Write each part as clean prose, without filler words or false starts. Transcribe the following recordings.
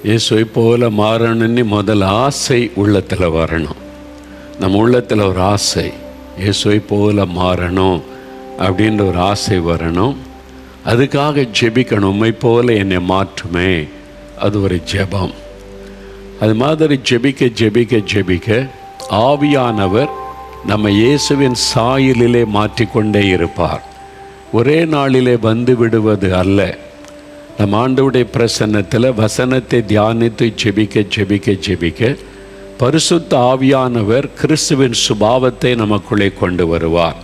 இயேசுவை போல மாறணும்னு முதல் ஆசை உள்ளத்தில் வரணும். நம்ம உள்ளத்தில் ஒரு ஆசை, இயேசுவை போல மாறணும் அப்படின்ற ஒரு ஆசை வரணும். அதுக்காக ஜெபிக்கணும். உம்மை போல என்னை மாற்றுமே, அது ஒரு ஜெபம். அது மாதிரி ஜெபிக்க ஜெபிக்க ஜெபிக்க ஆவியானவர் நம்ம இயேசுவின் சாயலிலே மாற்றிக்கொண்டே இருப்பார். ஒரே நாளிலே வந்து விடுவது அல்ல. நம்ம ஆண்டவருடைய பிரசன்னத்தில் வசனத்தை தியானித்து ஜெபிக்க ஜெபிக்க ஜெபிக்க பரிசுத்த ஆவியானவர் கிறிஸ்துவின் சுபாவத்தை நமக்குள்ளே கொண்டு வருவார்.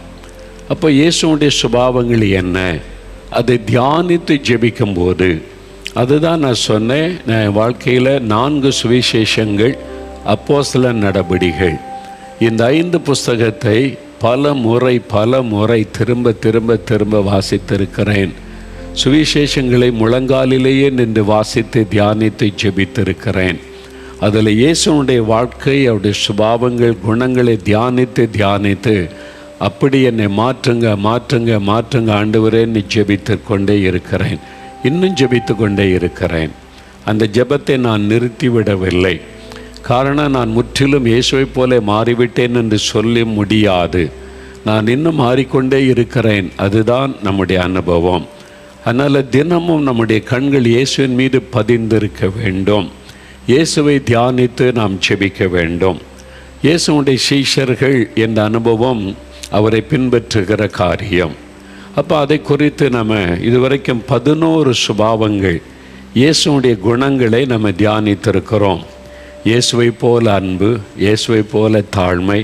அப்போ இயேசுடைய சுபாவங்கள் என்ன, அதை தியானித்து ஜெபிக்கும்போது, அதுதான் நான் சொன்னேன், நான் வாழ்க்கையில் 4 சுவிசேஷங்கள், அப்போஸ்தலர் நடபடிகள், இந்த 5 புஸ்தகத்தை பல முறை திரும்ப திரும்ப திரும்ப வாசித்திருக்கிறேன். சுவிசேஷங்களை முழங்காலிலேயே நின்று வாசித்து தியானித்து ஜெபித்திருக்கிறேன். அதில் இயேசுனுடைய வாழ்க்கை, அவருடைய சுபாவங்கள், குணங்களை தியானித்து தியானித்து அப்படி என்னை மாற்றுங்க மாற்றுங்க மாற்றுங்க ஆண்டவரேன்னு ஜெபித்து கொண்டே இருக்கிறேன். இன்னும் ஜெபித்து கொண்டே இருக்கிறேன். அந்த ஜெபத்தை நான் நிறுத்திவிடவில்லை. காரணம், நான் முற்றிலும் இயேசுவை போல மாறிவிட்டேன் என்று சொல்ல முடியாது. நான் இன்னும் மாறிக்கொண்டே இருக்கிறேன். அதுதான் நம்முடைய அனுபவம். அதனால் தினமும் நம்முடைய கண்கள் இயேசுவின் மீது பதிந்திருக்க வேண்டும். இயேசுவை தியானித்து நாம் ஜெபிக்க வேண்டும். இயேசுடைய சீஷர்கள் என்ற அனுபவம் அவரை பின்பற்றுகிற காரியம். அப்போ அதை குறித்து நம்ம இதுவரைக்கும் 11 சுபாவங்கள், இயேசுடைய குணங்களை நம்ம தியானித்திருக்கிறோம். இயேசுவை போல அன்பு, இயேசுவை போல தாழ்மை,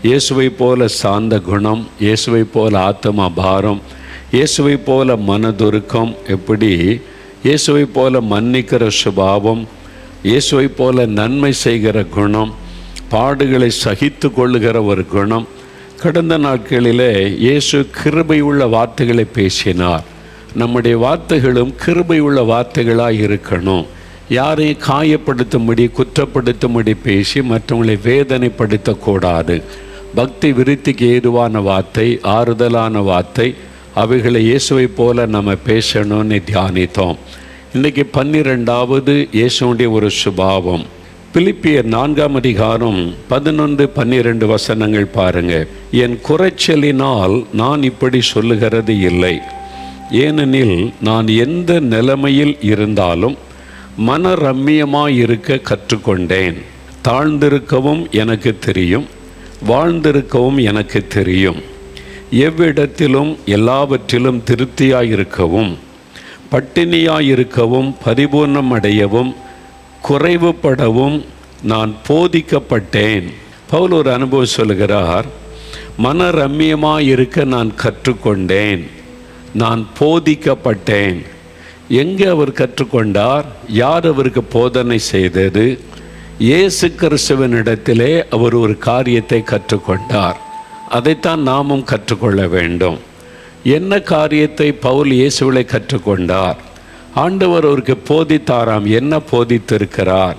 இயேசுவை போல சாந்த குணம், இயேசுவை போல ஆத்ம பாரம், இயேசுவை போல மனதுருக்கம், எப்படி இயேசுவை போல மன்னிக்கிற சுபாவம், இயேசுவை போல நன்மை செய்கிற குணம், பாடுகளை சகித்து கொள்ளுகிற ஒரு குணம். கடந்த நாட்களிலே இயேசு கிருபை உள்ள வார்த்தைகளை பேசினார். நம்முடைய வார்த்தைகளும் கிருபை உள்ள வார்த்தைகளாக இருக்கணும். யாரையும் காயப்படுத்தும்படி குற்றப்படுத்தும்படி பேசி மற்றவங்களை வேதனைப்படுத்தக்கூடாது. பக்தி விருத்திக்கு ஏதுவான வார்த்தை, ஆறுதலான வார்த்தை, அவைகளை இயேசுவை போல நம்ம பேசணும்னு தியானித்தோம். இன்றைக்கி 12வது இயேசுடைய ஒரு சுபாவம். பிலிப்பியர் 4ஆம் அதிகாரம் 11-12 வசனங்கள் பாருங்கள். என் குறைச்சலினால் நான் இப்படி சொல்லுகிறது இல்லை, ஏனெனில் நான் எந்த நிலைமையில் இருந்தாலும் மன ரம்மியமாயிருக்க கற்றுக்கொண்டேன். தாழ்ந்திருக்கவும் எனக்கு தெரியும், வாழ்ந்திருக்கவும் எனக்கு தெரியும். எவ்விடத்திலும் எல்லாவற்றிலும் திருப்தியாயிருக்கவும், பட்டினியாயிருக்கவும், பரிபூர்ணம் அடையவும், குறைவுபடவும் நான் போதிக்கப்பட்டேன். பவுல் ஒரு அனுபவம் சொல்கிறார். மன ரம்மியமாயிருக்க நான் கற்றுக்கொண்டேன், நான் போதிக்கப்பட்டேன். எங்கே அவர் கற்றுக்கொண்டார்? யார் அவருக்கு போதனை செய்தது? இயேசு கிறிஸ்துவினிடத்திலே அவர் ஒரு காரியத்தை கற்றுக்கொண்டார். அதைத்தான் நாமும் கற்றுக்கொள்ள வேண்டும். என்ன காரியத்தை பவுல் இயேசுவை கற்றுக்கொண்டார்? ஆண்டவர் அவருக்கு போதித்தாராம். என்ன போதித்திருக்கிறார்?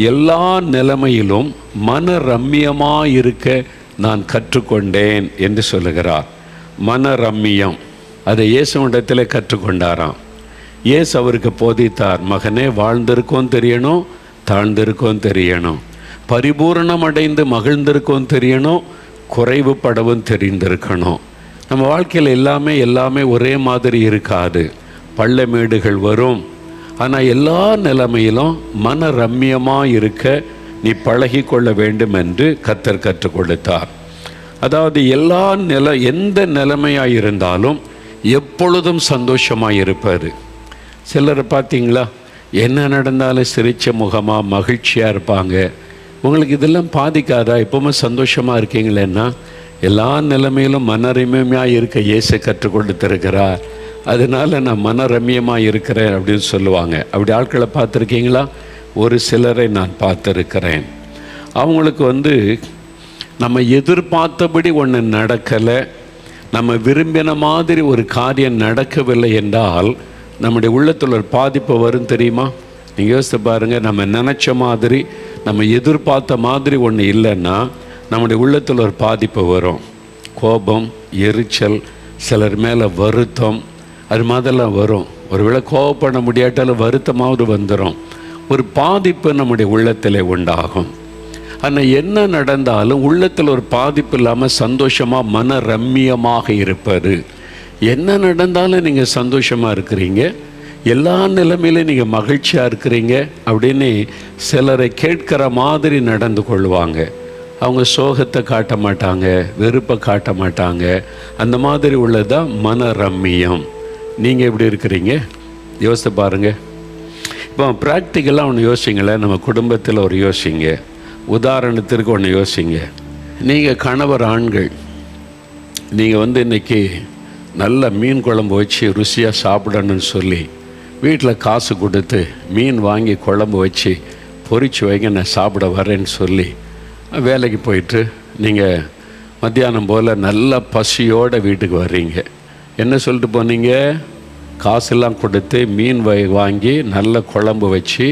எல்லா நிலைமையிலும் மன ரம்மியமாயிருக்க நான் கற்றுக்கொண்டேன் என்று சொல்லுகிறார். மன ரம்மியம், அதை இயேசுவிடத்தில் கற்றுக்கொண்டாராம். இயேசு அவருக்கு போதித்தார். மகனே, வாழ்ந்திருக்கும் தெரியணும், தாழ்ந்திருக்கும் தெரியணும், பரிபூரணம் அடைந்து மகிழ்ந்திருக்கும் தெரியணும், குறைவுபடவும் தெரிந்திருக்கணும். நம்ம வாழ்க்கையில் எல்லாமே ஒரே மாதிரி இருக்காது. பள்ளமேடுகள் வரும். ஆனால் எல்லா நிலைமையிலும் மன ரம்மியமாக இருக்க நீ பழகி கொள்ள வேண்டும் என்று கர்த்தர் கற்றுக் கொடுத்தார். அதாவது எந்த நிலைமையாக இருந்தாலும் எப்பொழுதும் சந்தோஷமாக இருப்பார். சிலரை பார்த்தீங்களா, என்ன நடந்தாலும் சிரித்த முகமாக மகிழ்ச்சியாக இருப்பாங்க. உங்களுக்கு இதெல்லாம் பாதிக்காதா? எப்பவுமே சந்தோஷமாக இருக்கீங்களேன்னா, எல்லா நிலைமையிலும் மனரம்யமாக இருக்க இயேசு கற்றுக் கொடுத்திருக்கிறார். அதனால் நான் மனரம்யமாக இருக்கிறேன் அப்படின்னு சொல்லுவாங்க. அப்படி ஆட்களை பார்த்துருக்கீங்களா? ஒரு சிலரை நான் பார்த்துருக்கிறேன். அவங்களுக்கு நம்ம எதிர்பார்த்தபடி ஒன்று நடக்கலை, நம்ம விரும்பின மாதிரி ஒரு காரியம் நடக்கவில்லை என்றால் நம்முடைய உள்ளத்தில் ஒரு பாதிப்பு வரும் தெரியுமா? நீங்கள் யோசித்து பாருங்கள். நம்ம நினச்ச மாதிரி, நம்ம எதிர்பார்த்த மாதிரி ஒன்று இல்லைன்னா நம்முடைய உள்ளத்தில் ஒரு பாதிப்பு வரும். கோபம், எரிச்சல், சிலர் மேலே வருத்தம், அது மாதிரிலாம் வரும். ஒருவேளை கோபப்பட முடியாட்டாலும் வருத்தமாவது வந்துடும். ஒரு பாதிப்பு நம்முடைய உள்ளத்தில் உண்டாகும். ஆனால் என்ன நடந்தாலும் உள்ளத்தில் ஒரு பாதிப்பு இல்லாமல் சந்தோஷமாக மன ரம்மியமாக இருப்பது. என்ன நடந்தாலும் நீங்கள் சந்தோஷமாக இருக்கிறீங்க, எல்லா நிலைமையிலும் நீங்கள் மகிழ்ச்சியாக இருக்கிறீங்க அப்படின்னு சிலரை கேட்கிற மாதிரி நடந்து கொள்வாங்க. அவங்க சோகத்தை காட்ட மாட்டாங்க, வெறுப்பை காட்ட மாட்டாங்க. அந்த மாதிரி உள்ளதான் மன ரம்மியம். நீங்கள் எப்படி இருக்கிறீங்க யோசித்து பாருங்கள். இப்போ ப்ராக்டிக்கலாக ஒன்று யோசிங்களேன். நம்ம குடும்பத்தில் ஒரு யோசிங்க. உதாரணத்திற்கு ஒன்று யோசிங்க. நீங்கள் கணவர் ஆண்கள், நீங்கள் இன்றைக்கி நல்ல மீன் குழம்பு வச்சு ருசியாக சாப்பிடணும்னு சொல்லி வீட்டில் காசு கொடுத்து மீன் வாங்கி குழம்பு வச்சு பொரிச்சு வைங்க, நான் சாப்பிட வரேன்னு சொல்லி வேலைக்கு போயிட்டு நீங்கள் மத்தியானம் போல் நல்ல பசியோடு வீட்டுக்கு வர்றீங்க. என்ன சொல்லிட்டு போனீங்க? காசெல்லாம் கொடுத்து மீன் வாங்கி நல்ல குழம்பு வச்சு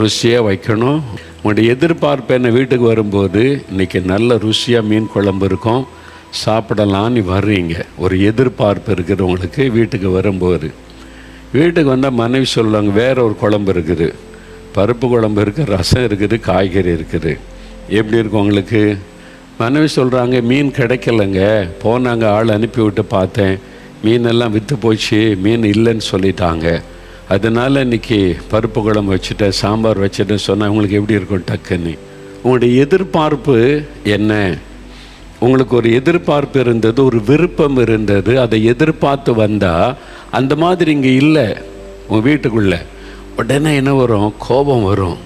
ருசியாக வைக்கணும். உங்களுடைய எதிர்பார்ப்பு என்ன? வீட்டுக்கு வரும்போது இன்றைக்கி நல்ல ருசியாக மீன் குழம்பு இருக்கும், சாப்பிடலான்னு வர்றீங்க. ஒரு எதிர்பார்ப்பு இருக்கிறவங்களுக்கு வீட்டுக்கு வரும்போது, வீட்டுக்கு வந்தால் மனைவி சொல்லுவாங்க வேறு ஒரு குழம்பு இருக்குது, பருப்பு குழம்பு இருக்குது, ரசம் இருக்குது, காய்கறி இருக்குது. எப்படி இருக்கும் உங்களுக்கு? மனைவி சொல்கிறாங்க மீன் கிடைக்கலைங்க, போனாங்க ஆள் அனுப்பி விட்டு பார்த்தேன், மீனெல்லாம் விற்று போச்சு, மீன் இல்லைன்னு சொல்லிட்டாங்க, அதனால் இன்றைக்கி பருப்பு குழம்பு வச்சுட்டேன், சாம்பார் வச்சுட்டேன்னு சொன்னால் உங்களுக்கு எப்படி இருக்கும்? டக்குன்னு உங்களுடைய எதிர்பார்ப்பு என்ன? உங்களுக்கு ஒரு எதிர்பார்ப்பு இருந்தது, ஒரு விருப்பம் இருந்தது, அதை எதிர்பார்த்து வந்தால் அந்த மாதிரி இங்கே இல்லை உங்கள் வீட்டுக்குள்ளே. உடனே என்ன வரும்? கோபம் வரும்.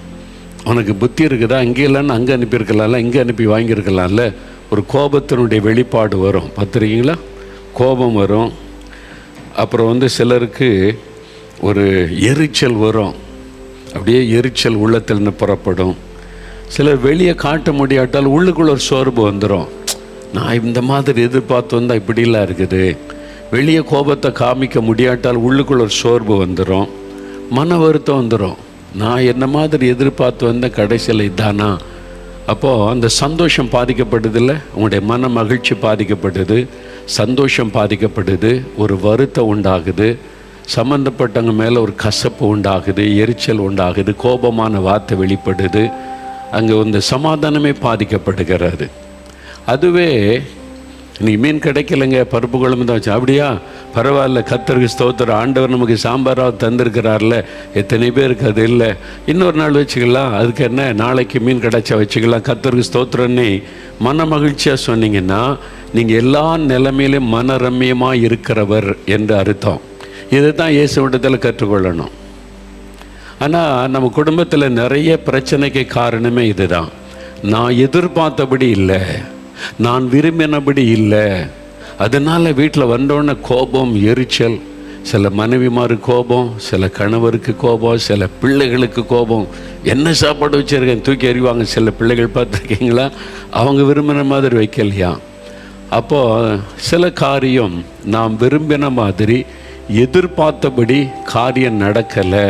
உனக்கு புத்தி இருக்குதா? அங்கே இல்லைன்னு அங்கே அனுப்பியிருக்கலாம்ல, இங்கே அனுப்பி வாங்கியிருக்கலாம்ல. ஒரு கோபத்தினுடைய வெளிப்பாடு வரும். பார்த்துருக்கீங்களா? கோபம் வரும். அப்புறம் சிலருக்கு ஒரு எரிச்சல் வரும். அப்படியே எரிச்சல் உள்ளத்தில் புறப்படும். சிலர் வெளியே காட்ட முடியாட்டால் உள்ளுக்குள்ள ஒரு சோர்வு வந்துடும். நான் இந்த மாதிரி எதிர்பார்த்து வந்தால் இப்படிலாம் இருக்குது. வெளியே கோபத்தை காமிக்க முடியாட்டால் உள்ளுக்குள்ள ஒரு சோர்வு வந்துடும், மன வருத்தம் வந்துடும். நான் என்ன மாதிரி எதிர்பார்த்து வந்த கடைசியில் இதானா? அப்போது அந்த சந்தோஷம் பாதிக்கப்படுதில்ல, உங்களுடைய மன மகிழ்ச்சி பாதிக்கப்படுது, சந்தோஷம் பாதிக்கப்படுது, ஒரு வருத்தம் உண்டாகுது, சம்மந்தப்பட்டவங்க மேலே ஒரு கசப்பு உண்டாகுது, எரிச்சல் உண்டாகுது, கோபமான வார்த்தை வெளிப்படுது, அங்கே சமாதானமே பாதிக்கப்படுகிறது. அதுவே நீ மீன் கிடைக்கலைங்க, பருப்பு குழம்பு தான் வச்சு, அப்படியா பரவாயில்ல, கர்த்தருக்கு ஸ்தோத்திரம், ஆண்டவர் நமக்கு சாம்பாராக தந்திருக்கிறார்ல, எத்தனை பேருக்கு அது இல்லை, இன்னொரு நாள் வச்சுக்கலாம், அதுக்கு என்ன, நாளைக்கு மீன் கிடைச்சா வச்சுக்கலாம், கர்த்தருக்கு ஸ்தோத்திரன்னு மன மகிழ்ச்சியாக சொன்னீங்கன்னா நீங்கள் எல்லா நிலைமையிலும் மனரம்யமாக இருக்கிறவர் என்று அர்த்தம். இதை தான் இயேசுவிடத்தில் கற்றுக்கொள்ளணும். ஆனால் நம்ம குடும்பத்தில் நிறைய பிரச்சனைக்கு காரணமே இதுதான். நான் எதிர்பார்த்தபடி இல்லை, நான் விரும்பினபடி இல்லை, அதனால் வீட்டில் வந்தோடனே கோபம், எரிச்சல். சில மனைவிமாருக்கு கோபம், சில கணவருக்கு கோபம், சில பிள்ளைகளுக்கு கோபம். என்ன சாப்பாடு வச்சுருக்கேன் தூக்கி எறிவாங்க. சில பிள்ளைகள் பார்த்துருக்கீங்களா? அவங்க விரும்பின மாதிரி வைக்கலையா? அப்போது சில காரியம் நாம் விரும்பின மாதிரி எதிர்பார்த்தபடி காரியம் நடக்கலை,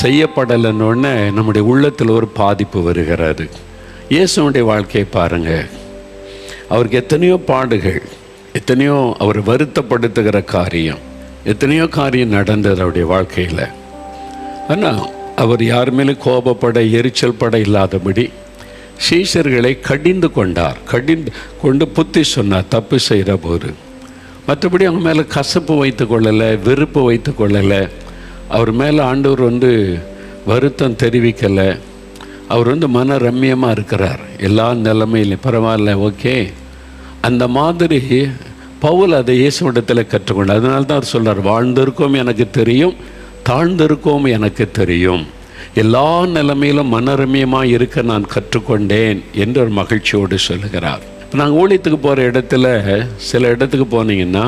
செய்யப்படலைன்னொன்னே நம்முடைய உள்ளத்தில் ஒரு பாதிப்பு வருகிறது. இயேசுனுடைய வாழ்க்கையை பாருங்கள். அவருக்கு எத்தனையோ பாடுகள், எத்தனையோ அவர் வருத்தப்படுத்துகிற காரியம், எத்தனையோ காரியம் நடந்தது அவருடைய வாழ்க்கையில். ஆனால் அவர் யார் மேலே கோபப்பட, எரிச்சல் பட இல்லாதபடி சீஷர்களை கடிந்து கொண்டார். கடிந்து கொண்டு புத்தி சொன்னார் தப்பு செய்கிற போது. மற்றபடி அவங்க மேலே கசப்பு வைத்து கொள்ளலை, வெறுப்பு வைத்து கொள்ளலை. அவர் மேலே ஆண்டவர் வருத்தம் தெரிவிக்கலை. அவர் மன ரம்மியமாக இருக்கிறார் எல்லா நிலைமையிலும். பரவாயில்ல, ஓகே. அந்த மாதிரி பவுல் அதை இயேசுவிடத்தில் கற்றுக்கொண்டார். அதனால தான் அவர் சொல்கிறார், வாழ்ந்திருக்கோம் எனக்கு தெரியும், தாழ்ந்திருக்கோம் எனக்கு தெரியும், எல்லா நிலைமையிலும் மனரம்யமாக இருக்க நான் கற்றுக்கொண்டேன் என்று ஒரு மகிழ்ச்சியோடு சொல்லுகிறார். நாங்கள் ஊழியத்துக்கு போகிற இடத்துல சில இடத்துக்கு போனீங்கன்னா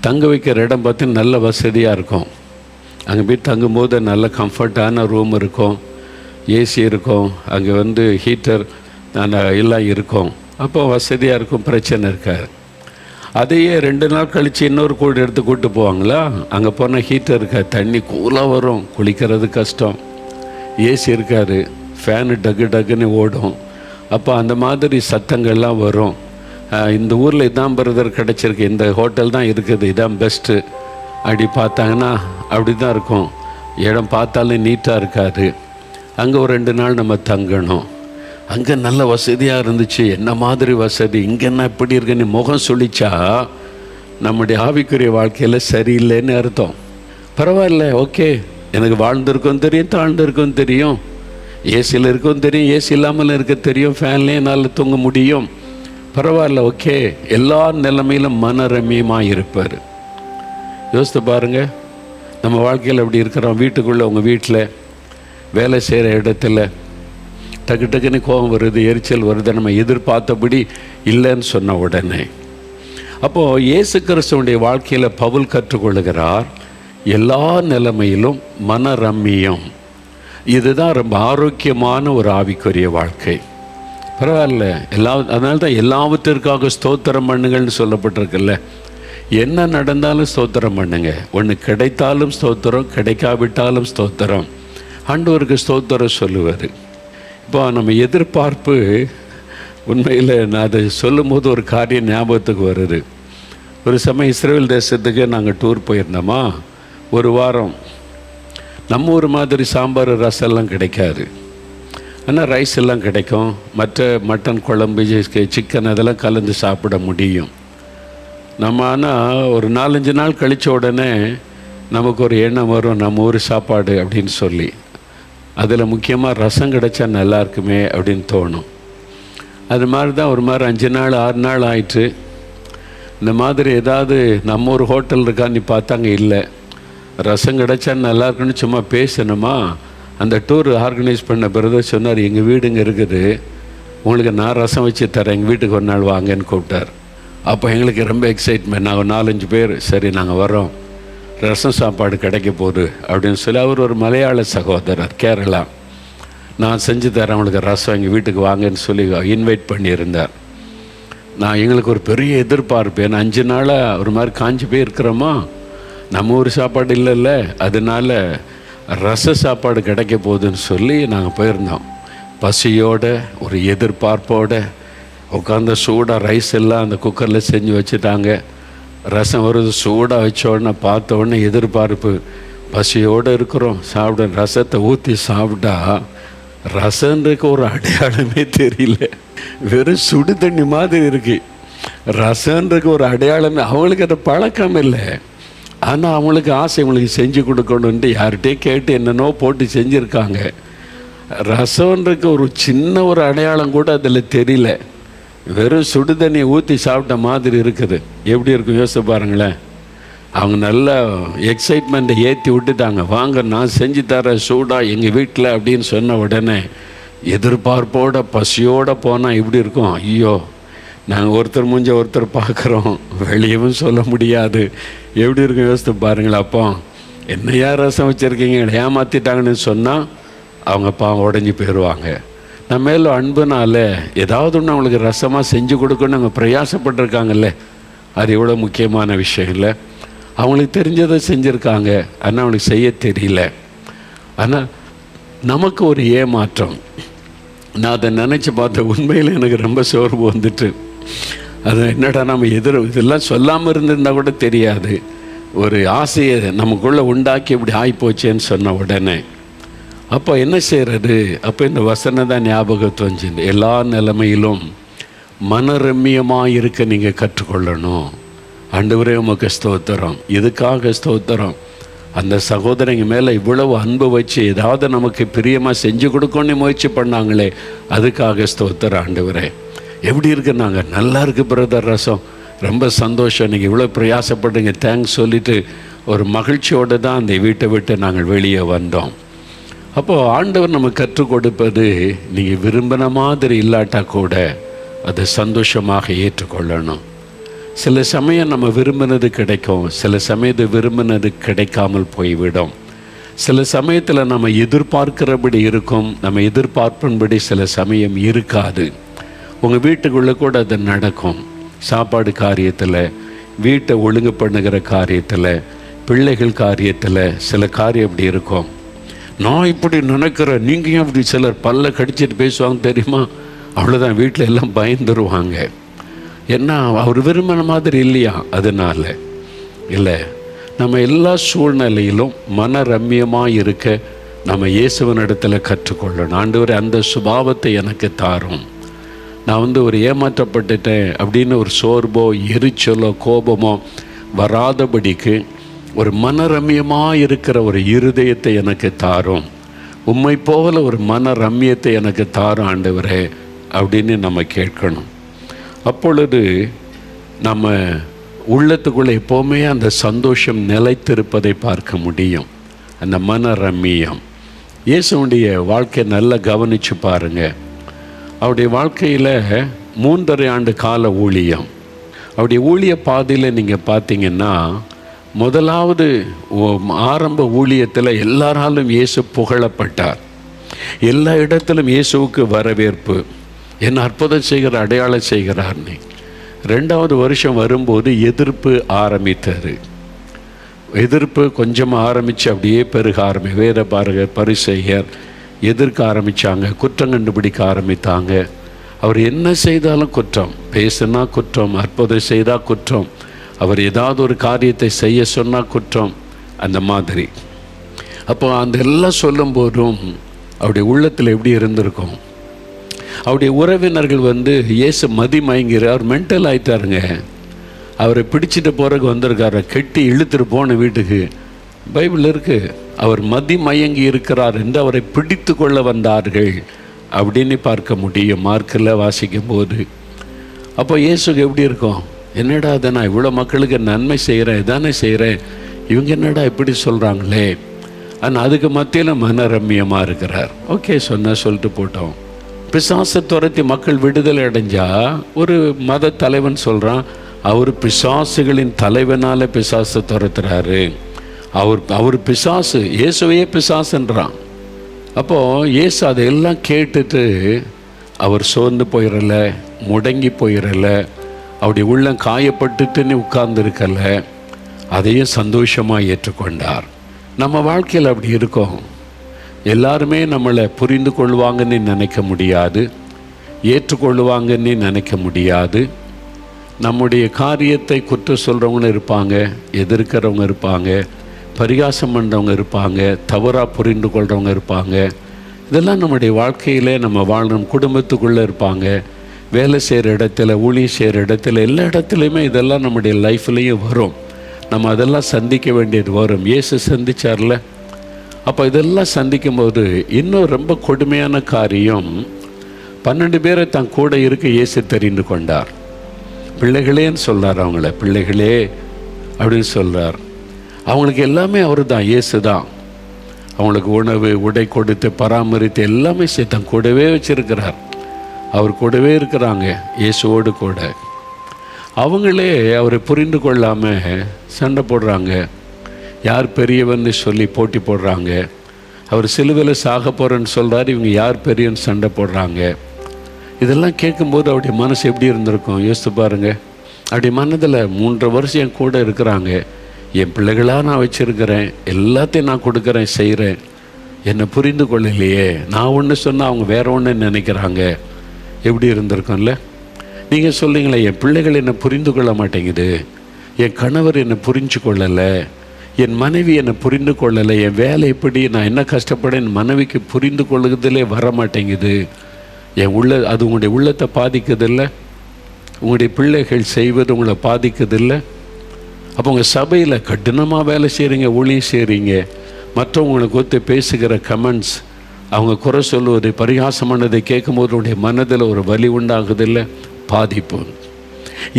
தங்க வைக்கிற இடம் பார்த்து நல்ல வசதியாக இருக்கும். அங்கே போய் தங்கும்போது நல்ல கம்ஃபர்டான ரூம் இருக்கும், ஏசி இருக்கும், அங்கே ஹீட்டர் எல்லாம் இருக்கும். அப்போ வசதியாக இருக்கும், பிரச்சனை இருக்காது. அதையே 2 நாள் கழித்து இன்னொரு கூடு எடுத்து கூப்பிட்டு போவாங்களா, அங்கே போனால் ஹீட்டர் இருக்காது, தண்ணி கூலாக வரும், குளிக்கிறது கஷ்டம், ஏசி இருக்காது, ஃபேனு டக்கு டக்குன்னு ஓடும். அப்போ அந்த மாதிரி சத்தங்கள்லாம் வரும். இந்த ஊரில் இதான் பிரதர் கிடச்சிருக்கு, இந்த ஹோட்டல் தான் இருக்குது, இதான் பெஸ்ட்டு அப்படி பார்த்தாங்கன்னா அப்படி தான் இருக்கும். இடம் பார்த்தாலும் நீட்டாக இருக்காது. அங்கே ஒரு 2 நாள் நம்ம தங்கணும். அங்கே நல்ல வசதியாக இருந்துச்சு, என்ன மாதிரி வசதி, இங்கே என்ன இப்படி இருக்குன்னு முகம் சொல்லிச்சா நம்முடைய ஆவிக்குரிய வாழ்க்கையில் சரியில்லைன்னு அர்த்தம். பரவாயில்ல, ஓகே, எனக்கு வாழ்ந்திருக்கும் தெரியும், தாழ்ந்திருக்கும் தெரியும், ஏசியில் இருக்கும் தெரியும், ஏசி இல்லாமல் இருக்க தெரியும், ஃபேன்லேயே என்னால் தூங்க முடியும், பரவாயில்ல, ஓகே. எல்லா நிலைமையிலும் மனரம்யமாக இருப்பார். யோசித்து பாருங்கள், நம்ம வாழ்க்கையில் எப்படி இருக்கிறோம். வீட்டுக்குள்ளே, உங்கள் வீட்டில் வேலை செய்கிற இடத்துல டக்கு டக்குன்னு கோபம் வருது, எரிச்சல் வருது, நம்ம எதிர்பார்த்தபடி இல்லைன்னு சொன்ன உடனே. அப்போது இயேசு கிறிஸ்துவனுடைய வாழ்க்கையில் பவுல் கற்றுக்கொள்கிறார், எல்லா நிலைமையிலும் மனரம்மியம். இதுதான் ரொம்ப ஆரோக்கியமான ஒரு ஆவிக்குரிய வாழ்க்கை. பரவாயில்ல, அதனால தான் எல்லாவற்றிற்காக ஸ்தோத்திரம் பண்ணுங்கள்னு சொல்லப்பட்டிருக்குல்ல. என்ன நடந்தாலும் ஸ்தோத்திரம் பண்ணுங்க. ஒன்று கிடைத்தாலும் ஸ்தோத்திரம், கிடைக்காவிட்டாலும் ஸ்தோத்திரம். ஆண்டவருக்கு ஸ்தோத்திரம் சொல்லுவார். இப்போ நம்ம எதிர்பார்ப்பு, உண்மையில் நான் அதை சொல்லும் போது ஒரு காரியம் ஞாபகத்துக்கு வருது. ஒரு சமயம் இஸ்ரேல் தேசத்துக்கு நாங்கள் டூர் போயிருந்தோமா. ஒரு வாரம் நம்ம ஊர் மாதிரி சாம்பார் ரசம்லாம் கிடைக்காது, ஆனால் ரைஸ் எல்லாம் கிடைக்கும். மற்ற மட்டன் குழம்பு, சிக்கன் அதெல்லாம் கலந்து சாப்பிட முடியும் நம்ம. ஆனால் ஒரு 4-5 நாள் கழித்த உடனே நமக்கு ஒரு எண்ணம் வரும், நம்ம ஊர் சாப்பாடு அப்படின்னு சொல்லி. அதில் முக்கியமாக ரசம் கிடைச்சா நல்லா இருக்குமே அப்படின்னு தோணும். அது மாதிரி தான் ஒரு மாதிரி 5 நாள் 6 நாள் ஆயிட்டு. இந்த மாதிரி ஏதாவது நம்ம ஒரு ஹோட்டல் இருக்கான்னு பார்த்தாங்க, இல்லை. ரசம் கிடைச்சா நல்லா இருக்குன்னு சும்மா பேசணுமா. அந்த டூர் ஆர்கனைஸ் பண்ண பிரதர் சொன்னார், எங்கள் வீடுங்க இருக்குது, உங்களுக்கு நான் ரசம் வச்சு தரேன், எங்கள் வீட்டுக்கு ஒரு நாள் வாங்கன்னு கூப்பிட்டார். அப்போ எங்களுக்கு ரொம்ப எக்ஸைட்மெண்ட். நாங்கள் 4-5 பேர், சரி நாங்கள் வரோம், ரசம் சாப்பாடு கிடைக்க போகுது அப்படின்னு சொல்லி. அவர் ஒரு மலையாள சகோதரர், கேரளா. நான் செஞ்சு தரேன் அவங்களுக்கு ரசம், எங்கள் வீட்டுக்கு வாங்கன்னு சொல்லி இன்வைட் பண்ணியிருந்தார். எங்களுக்கு ஒரு பெரிய எதிர்பார்ப்பு. ஏன்னா 5 நாளாக ஒரு மாதிரி காஞ்சி போய் இருக்கிறோமா, நம்ம ஊர் சாப்பாடு இல்லைல்ல, அதனால ரச சாப்பாடு கிடைக்க போகுதுன்னு சொல்லி நாங்கள் போயிருந்தோம். பசியோட ஒரு எதிர்பார்ப்போடு உட்காந்து சூடாக ரைஸ் எல்லாம் அந்த குக்கரில் செஞ்சு வச்சுட்டாங்க. ரசம் வருது, சூடாக வச்ச உடனே பார்த்த உடனே எதிர்பார்ப்பு, பசியோடு இருக்கிறோம், சாப்பிட ரசத்தை ஊற்றி சாப்பிட்டா ரசன்றக்கு ஒரு அடையாளமே தெரியல, வெறும் சுடு தண்ணி மாதிரி இருக்கு. ரசன்றக்கு ஒரு அடையாளமே, அவங்களுக்கு அது பழக்கம் இல்லை. ஆனால் அவங்களுக்கு ஆசை, அவங்களுக்கு செஞ்சு கொடுக்கணுன்ட்டு யார்கிட்டே கேட்டு என்னென்னோ போட்டு செஞ்சுருக்காங்க. ரசம்ன்றக்கு ஒரு சின்ன ஒரு அடையாளம் கூட அதில் தெரியல, வெறும் சுடு தண்ணியை ஊற்றி சாப்பிட்ட மாதிரி இருக்குது. எப்படி இருக்கும் யோசிச்சு பாருங்களேன். அவங்க நல்ல எக்ஸைட்மெண்ட்டை ஏற்றி விட்டுட்டாங்க, வாங்க நான் செஞ்சு தரேன் சூடாக எங்கள் வீட்டில் அப்படின்னு சொன்ன உடனே எதிர்பார்ப்போட பசியோடு போனால் எப்படி இருக்கும். ஐயோ, நாங்கள் ஒருத்தர் மூஞ்ச ஒருத்தர் பார்க்குறோம், வெளியவும் சொல்ல முடியாது, எப்படி இருக்கும் யோசித்து பாருங்களேன். அப்போ என்னையா ரசம் வச்சுருக்கீங்க, ஏமாற்றிட்டாங்கன்னு சொன்னால் அவங்க பாவம் உடஞ்சி போயிடுவாங்க. நம்ம மேலே அன்புனால ஏதாவது ஒன்று அவங்களுக்கு ரசமாக செஞ்சு கொடுக்கணும்னு அவங்க பிரயாசப்பட்டிருக்காங்கல்ல, அது எவ்வளோ முக்கியமான விஷயம் இல்லை. அவங்களுக்கு தெரிஞ்சதை செஞ்சுருக்காங்க, ஆனால் அவங்களுக்கு செய்ய தெரியல. ஆனால் நமக்கு ஒரு ஏமாற்றம். நான் அதை நினச்சி பார்த்த உண்மையில் எனக்கு ரொம்ப சோர்வு வந்துட்டு, அது என்னடா நம்ம இதெல்லாம் சொல்லாமல் இருந்திருந்தால் கூட தெரியாது, ஒரு ஆசையை நமக்குள்ளே உண்டாக்கி இப்படி ஆகிப்போச்சேன்னு சொன்ன உடனே அப்போ என்ன செய்கிறது. அப்போ இந்த வசனம் தான் ஞாபகத்து வந்துச்சு, எல்லா நிலைமையிலும் மனரம்மியமாக இருக்க நீங்கள் கற்றுக்கொள்ளணும். ஆண்டவரே உமக்கு ஸ்தோத்திரம். இதுக்காக ஸ்தோத்திரம், அந்த சகோதரங்க மேலே இவ்வளவு அன்பு வச்சு ஏதாவது நமக்கு பிரியமாக செஞ்சு கொடுக்கணும்னு முயற்சி பண்ணாங்களே, அதுக்காக ஸ்தோத்திரம் ஆண்டவரே. எப்படி இருக்கு, நாங்கள் நல்லா இருக்குது பிரதர் ரசம், ரொம்ப சந்தோஷம், நீங்கள் இவ்வளோ பிரயாசப்படுங்க, தேங்க்ஸ் சொல்லிவிட்டு ஒரு மகிழ்ச்சியோடு தான் அந்த வீட்டை விட்டு நாங்கள் வெளியே வந்தோம். அப்போது ஆண்டவர் நம்ம கற்றுக் கொடுப்பது, நீங்கள் விரும்பின மாதிரி இல்லாட்டா கூட அதை சந்தோஷமாக ஏற்றுக்கொள்ளணும். சில சமயம் நம்ம விரும்பினது கிடைக்கும், சில சமயத்து விரும்பினது கிடைக்காமல் போய்விடும். சில சமயத்தில் நம்ம எதிர்பார்க்கிறபடி இருக்கும், நம்ம எதிர்பார்ப்பின்படி சில சமயம் இருக்காது. உங்கள் வீட்டுக்குள்ளே கூட அது நடக்கும். சாப்பாடு காரியத்தில், வீட்டை ஒழுங்கு பண்ணுகிற காரியத்தில், பிள்ளைகள் காரியத்தில் சில காரியம் அப்படி இருக்கும். நான் இப்படி நினைக்கிறேன், நீங்கள் ஏன் அப்படி, சிலர் பல்ல கடிச்சிட்டு பேசுவாங்க தெரியுமா, அவ்வளோதான், வீட்டில் எல்லாம் பயந்துருவாங்க. ஏன்னா அவர் விரும்பின மாதிரி இல்லையா, அதனால் இல்லை. நம்ம எல்லா சூழ்நிலையிலும் மனரம்யமாக இருக்க நம்ம இயேசுவின் இடத்துல கற்றுக்கொள்ளணும். ஆண்டவரே, அந்த சுபாவத்தை எனக்கு தாரும். நான் ஒரு ஏமாற்றப்பட்டுட்டேன் அப்படின்னு ஒரு சோர்வோ எரிச்சலோ கோபமோ வராதபடிக்கு ஒரு மனரம்யமாக இருக்கிற ஒரு இருதயத்தை எனக்கு தாரும். உம்மை போல ஒரு மனரம்யத்தை எனக்கு தாரும் ஆண்டவரே அப்படின்னு நம்ம கேட்கணும். அப்பொழுது நம்ம உள்ளத்துக்குள்ளே எப்போவுமே அந்த சந்தோஷம் நிலைத்திருப்பதை பார்க்க முடியும். அந்த மனரம்யம். இயேசுடைய வாழ்க்கையை நல்லா கவனித்து பாருங்கள். அவருடைய வாழ்க்கையில் 3.5 ஆண்டு கால ஊழியம். அவருடைய ஊழிய பாதையில் நீங்கள் பார்த்தீங்கன்னா, முதலாவது ஆரம்ப ஊழியத்தில் எல்லாராலும் இயேசு புகழப்பட்டார். எல்லா இடத்திலும் இயேசுவுக்கு வரவேற்பு. என்ன அற்புதம் செய்கிற, அடையாளம் செய்கிறார்னு. 2வது வருஷம் வரும்போது எதிர்ப்பு ஆரம்பித்தார். எதிர்ப்பு கொஞ்சமாக ஆரம்பித்து அப்படியே பெருக வேத பாரகர் பரிசேயர் எதிர்க்க ஆரம்பித்தாங்க. குற்றம் கண்டுபிடிக்க ஆரம்பித்தாங்க. அவர் என்ன செய்தாலும் குற்றம், பேசுனா குற்றம், அற்புதம் செய்தால் குற்றம், அவர் ஏதாவது ஒரு காரியத்தை செய்ய சொன்னால் குற்றம், அந்த மாதிரி. அப்போ அந்த எல்லாம் சொல்லும்போதும் அவருடைய உள்ளத்தில் எப்படி இருந்திருக்கும்? அவருடைய உறவினர்கள் இயேசு மதிமயங்கிறார், மென்டல் ஆகிட்டாருங்க. அவரை பிடிச்சிட்டு போகிறதுக்கு வந்திருக்காரு, கெட்டி இழுத்துட்டு போன வீட்டுக்கு. பைபிள் இருக்குது, அவர் மதிமயங்கி இருக்கிறார் என்று அவரை பிடித்து கொள்ள வந்தார்கள் அப்படின்னு பார்க்க முடியும் மார்க்கில் வாசிக்கும் போது. அப்போ இயேசுக்கு எப்படி இருக்கும்? என்னடா அதை நான் இவ்வளோ மக்களுக்கு நன்மை செய்கிறேன், இதானே செய்கிறேன், இவங்க என்னடா இப்படி சொல்கிறாங்களே. ஆனால் அதுக்கு மத்தியில் மனரம்யமாக இருக்கிறார். ஓகே, சொல்லிட்டு போட்டோம். பிசாசை துரத்தி மக்கள் விடுதலை அடைஞ்சால் ஒரு மத தலைவன் சொல்கிறான், அவர் பிசாசுகளின் தலைவனால் பிசாசை துரத்துறாரு, அவர் பிசாசு, இயேசுவையே பிசாசுன்றான். அப்போது இயேசு அதையெல்லாம் கேட்டுட்டு அவர் சோர்ந்து போயிடல, முடங்கி போயிடல, அவருடைய உள்ளம் காயப்பட்டுட்டுன்னு உட்கார்ந்துருக்கல, அதையும் சந்தோஷமாக ஏற்றுக்கொண்டார். நம்ம வாழ்க்கையில் அப்படி இருக்கோம். எல்லாருமே நம்மளை புரிந்து கொள்வாங்கன்னு நினைக்க முடியாது, ஏற்றுக்கொள்ளுவாங்கன்னு நினைக்க முடியாது. நம்முடைய காரியத்தை குற்றம் சொல்கிறவங்களும் இருப்பாங்க, எதிர்க்கிறவங்க இருப்பாங்க, பரிகாசம் பண்ணுறவங்க இருப்பாங்க, தவறாக புரிந்து கொள்கிறவங்க இருப்பாங்க. இதெல்லாம் நம்முடைய வாழ்க்கையில் நம்ம வாழும் குடும்பத்துக்குள்ளே இருப்பாங்க, வேலை செய்கிற இடத்துல, ஊழியம் செய்கிற இடத்துல, எல்லா இடத்துலையுமே இதெல்லாம் நம்முடைய லைஃப்லேயும் வரும். நம்ம அதெல்லாம் சந்திக்க வேண்டியது வரும். இயேசு சந்திச்சார்ல. அப்போ இதெல்லாம் சந்திக்கும்போது இன்னும் ரொம்ப கொடுமையான காரியம், 12 பேரை தன் கூட இருக்க இயேசு தெரிந்து கொண்டார். பிள்ளைகளேன்னு சொல்கிறார், அவங்கள பிள்ளைகளே அப்படின்னு சொல்கிறார். அவங்களுக்கு எல்லாமே அவர் தான், இயேசு தான். அவங்களுக்கு உணவு உடை கொடுத்து பராமரித்து எல்லாமே தன் கூடவே வச்சுருக்கிறார். அவர் கூடவே இருக்கிறாங்க, இயேசுவோடு கூட. அவங்களே அவரை புரிந்து கொள்ளாமல் சண்டை போடுறாங்க. யார் பெரியவன்னு சொல்லி போட்டி போடுறாங்க. அவர் சிலுவையில் சாக போகிறேன்னு சொல்கிறார், இவங்க யார் பெரியன்னு சண்டை போடுறாங்க. இதெல்லாம் கேட்கும்போது அவருடைய மனசு எப்படி இருந்திருக்கும் யோசித்து பாருங்கள். அப்படி மனதில் 3.5 வருஷம் என் கூட இருக்கிறாங்க, என் பிள்ளைகளாக நான் வச்சுருக்கிறேன், எல்லாத்தையும் நான் கொடுக்குறேன், செய்கிறேன், என்னை புரிந்து கொள்ளலையே, நான் ஒன்று சொன்னால் அவங்க வேற ஒன்று நினைக்கிறாங்க, எப்படி இருந்திருக்கும்ல. நீங்கள் சொல்லுங்களே, என் பிள்ளைகள் என்னை புரிந்து கொள்ள மாட்டேங்குது, என் கணவர் என்னை புரிஞ்சு கொள்ளலை, என் மனைவி என்னை புரிந்து கொள்ளலை, என் வேலை எப்படி, நான் என்ன கஷ்டப்பட என் மனைவிக்கு புரிந்து கொள்ளுறதுலே வர மாட்டேங்குது, அது உங்களுடைய உள்ளத்தை பாதிக்குதில்லை, உங்களுடைய பிள்ளைகள் செய்வது உங்களை பாதிக்குதில்லை. அப்போ உங்கள் சபையில் கடினமாக வேலை செய்கிறீங்க, ஊழியம் செய்கிறீங்க, மற்றவங்களுக்கு ஒத்து பேசுகிற கமெண்ட்ஸ், அவங்க குறை சொல்லுவது, பரிகாசமானதை கேட்கும்போது உங்களுடைய மனதில் ஒரு வலி உண்டாகுதில்லை, பாதிப்பு.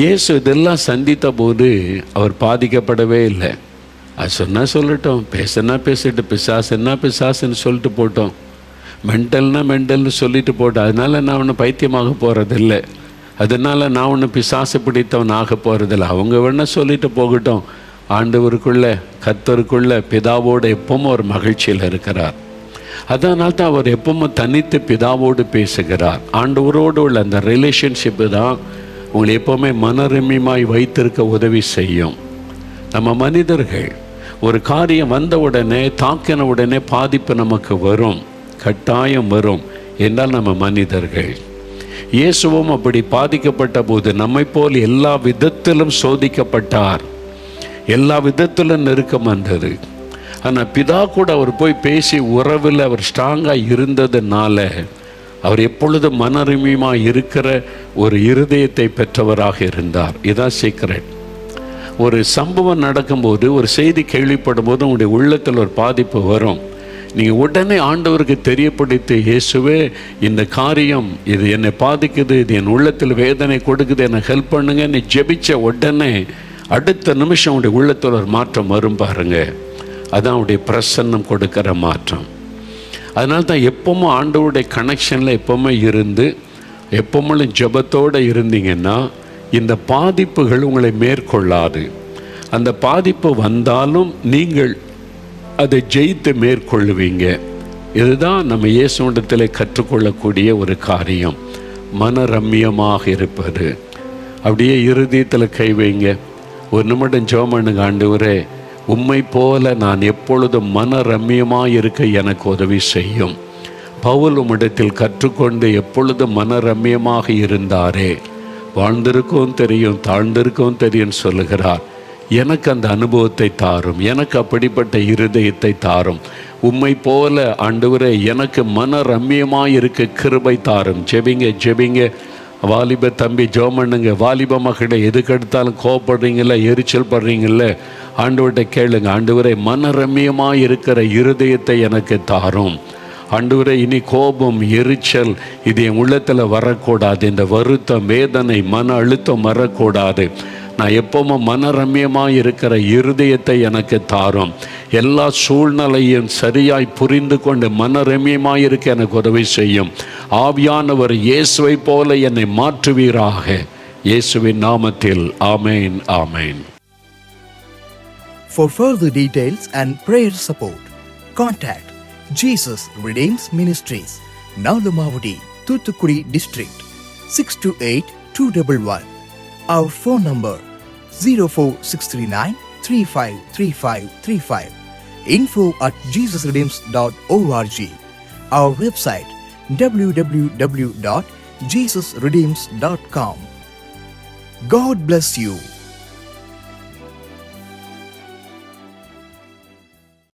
இயேசு இதெல்லாம் சந்தித்த போது அவர் பாதிக்கப்படவே இல்லை. அது சொன்னால் சொல்லட்டும், பேசுனா பேசிட்டு, பிசாசுன்னா பிசாசுன்னு சொல்லிட்டு போட்டோம், மென்டல்னா மென்டல்னு சொல்லிட்டு போட்டோம். அதனால் நான் ஒன்றும் பைத்தியமாக போகிறதில்லை, அதனால் நான் ஒன்றும் பிசாசு பிடித்தவன் ஆக போகிறதில்லை. அவங்க வேணால் சொல்லிட்டு போகட்டும். ஆண்டவருக்குள்ள, கர்த்தருக்குள்ள, பிதாவோடு எப்பவும் ஒரு மகிழ்ச்சியில் இருக்கிறார். அதனால் தான் அவர் எப்பவும் தனித்து பிதாவோடு பேசுகிறார். ஆண்டவரோடு உள்ள அந்த ரிலேஷன்ஷிப்பு தான் உங்களை எப்போவுமே மனரம்யமாய் வைத்திருக்க உதவி செய்யும். நம்ம மனிதர்கள் ஒரு காரியம் வந்த உடனே, தாக்கின உடனே பாதிப்பு நமக்கு வரும், கட்டாயம் வரும் என்றால் நம்ம மனிதர்கள். இயேசுவும் அப்படி பாதிக்கப்பட்ட போது நம்மை போல் எல்லா விதத்திலும் சோதிக்கப்பட்டார், எல்லா விதத்திலும் நெருக்கம் வந்தது. ஆனால் பிதா கூட அவர் போய் பேசி உறவில் அவர் ஸ்ட்ராங்காக இருந்ததுனால அவர் எப்பொழுதும் மனரமியமாக இருக்கிற ஒரு இருதயத்தை பெற்றவராக இருந்தார். இதான் சீக்ரெட். ஒரு சம்பவம் நடக்கும்போது, ஒரு செய்தி கேள்விப்படும் போது உங்களுடைய உள்ளத்தில் ஒரு பாதிப்பு வரும். நீங்கள் உடனே ஆண்டவருக்கு தெரியப்படுத்தி, இயேசுவே இந்த காரியம் இது என்னை பாதிக்குது, இது என் உள்ளத்தில் வேதனை கொடுக்குது, என்னை ஹெல்ப் பண்ணுங்கன்னு ஜெபிச்ச உடனே அடுத்த நிமிஷம் உங்களுடைய உள்ளத்தில் ஒரு மாற்றம் வரும் பாருங்க. அதான் அவருடைய பிரசன்னம் கொடுக்கிற மாற்றம். அதனால தான் எப்பவும் ஆண்டவருடைய கனெக்ஷனில் எப்பவுமே இருந்து எப்பவும் ஜெபத்தோடு இருந்தீங்கன்னா இந்த பாதிப்புகள் உங்களை மேற்கொள்ளாது. அந்த பாதிப்பு வந்தாலும் நீங்கள் அதை ஜெயித்து மேற்கொள்ளுவீங்க. இதுதான் நம்ம இயேசுவிடத்தில் கற்றுக்கொள்ளக்கூடிய ஒரு காரியம், மனரம்யமாக இருப்பது. அப்படியே இருதயத்தில் கை வைங்க, ஒரு நிமிடம் ஜெபம் பண்ணுங்க. ஆண்டவரே, உம்மை போல நான் எப்பொழுதும் மனரம்யமாக இருக்க எனக்கு உதவி செய்யும். பவுல் உம்மிடத்தில் கற்றுக்கொண்டு எப்பொழுதும் மனரம்யமாக இருந்தாரே, வாழ்ந்திருக்கவும் தெரியும் தாழ்ந்திருக்கவும் தெரியும் சொல்லுகிறார். எனக்கு அந்த அனுபவத்தை தாரும், எனக்கு அப்படிப்பட்ட இருதயத்தை தாரும். உம்மை போல ஆண்டவரே எனக்கு மனரம்யமாக இருக்க கிருபை தாரும். ஜெபிங்க ஜெபிங்க. வாலிப தம்பி ஜெபம் பண்ணுங்க. வாலிப மகளே, எதுக்கு எடுத்தாலும் கோவப்படுறீங்கள, எரிச்சல் படுறீங்கள, ஆண்டவர்கிட்ட கேளுங்க. ஆண்டவரே, மனரம்யமாக இருக்கிற இருதயத்தை எனக்கு தாரும். ஆண்டவரே, இனி கோபம் எரிச்சல் இது என் உள்ளத்தில் வரக்கூடாது. இந்த வருத்தம் வேதனை மன அழுத்தம் வரக்கூடாது. நான் எப்பவும் மனரம்யமாக இருக்கிற இருதயத்தை எனக்கு தாரும். எல்லா சூழ்நிலையும் சரியாய் புரிந்து கொண்டு மனரம்யமாக இருக்க எனக்கு உதவி செய்யும். ஆவியானவர் இயேசுவை போல என்னை மாற்றுவீராக. இயேசுவின் நாமத்தில் ஆமேன் ஆமேன். For further details and prayer support, contact Jesus Redeems Ministries, Nalumavudi, Thoothukudi District, 628-211. Our phone number 04639 353535. info@jesusredeems.org. Our website www.jesusredeems.com. God bless you.